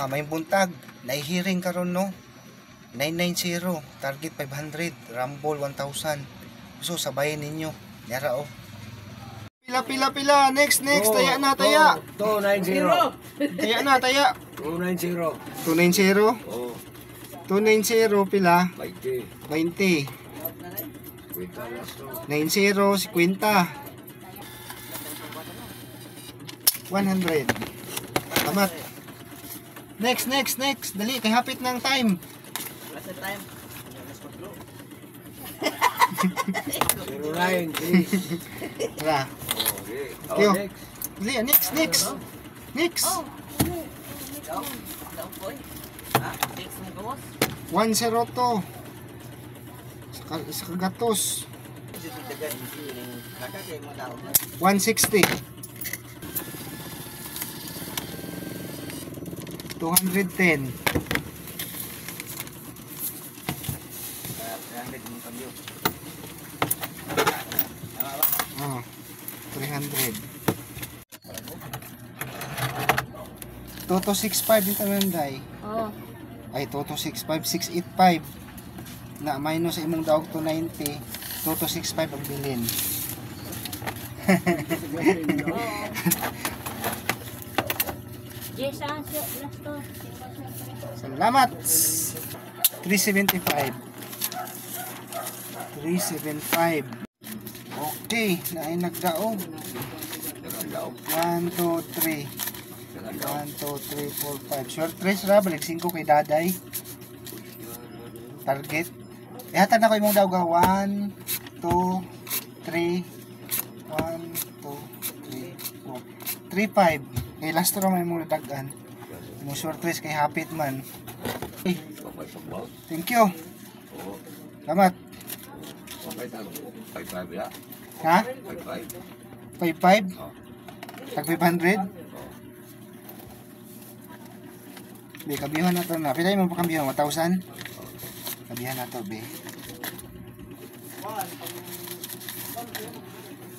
May buntag. Naihiring karon no. 990, target 500, rumble 1,000. So sabayin ninyo. Yara oh. Pila. Next. Taya na, taya. 290. Taya na, taya. 290. 290. Oh, 290 pila. 20. 20. Wait lang lasto. 90, 50. 100. Tamat. Next. Dali, kay hapit ng time. What's the time? 09, please. Tara. Okay. Kyo. Next. Dali, next. Daw boy. Ha? Next mo gawas. 102. Sa kagatos. 160. 210. 300. Toto 65 dito nanday. Oh. Ay Toto 65, 685. Na minus imong daog to 90. Toto 65 ang bilin. Yes, last to. Salamat. 375. Okay, naay nagdaog. 1, 2, 3. 1, 2, 3, 4, 5. Short race ra, balik 5 kay daday. Target. Ihatan na ko imong daog 1, 2, 3. 1, 2, 3, 4. 3, 5. Kay last ra may mong natagan. Imong short race kay hapit man. Okay. Thank you. Salamat. Ha? 5-5? Tag 500? Be, kabihan na ito na. Pila yung pakabihan? 1,000? Kabihan na ito, be.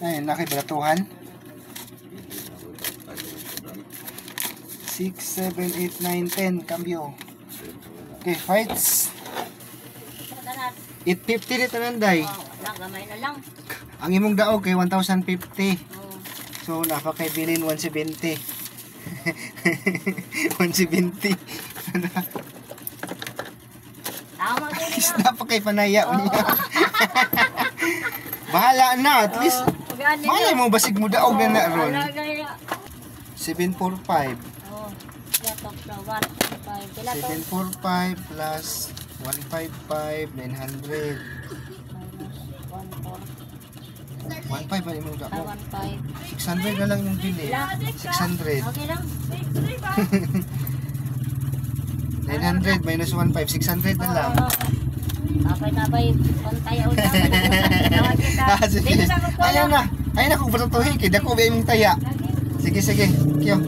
Ayun, nakibalatuhan. 6, 7, 8, 9, 10. Kambyo. Okay, fights. 850 dito nanday. Gamay na lang. Ang imong daog kay 1,050. Oh. So napakay bilin 170. 170. Tama ko Is na. napakay panaya niya. Bahala na at least. Malay mo basig mo daog na na ron. 745. Oh. Yatok na 1.5. Kila to? 745 plus 155 900. 1.5 ba imong daog? 1.5. 600 na lang yung bili. 600. Okay lang. 900 minus 1.5, 600 na lang. Okay na ba yung tayo ulit? Sige. Ayan na kung patutuhin. Kaya ko ba yung taya. Sige. Kyo.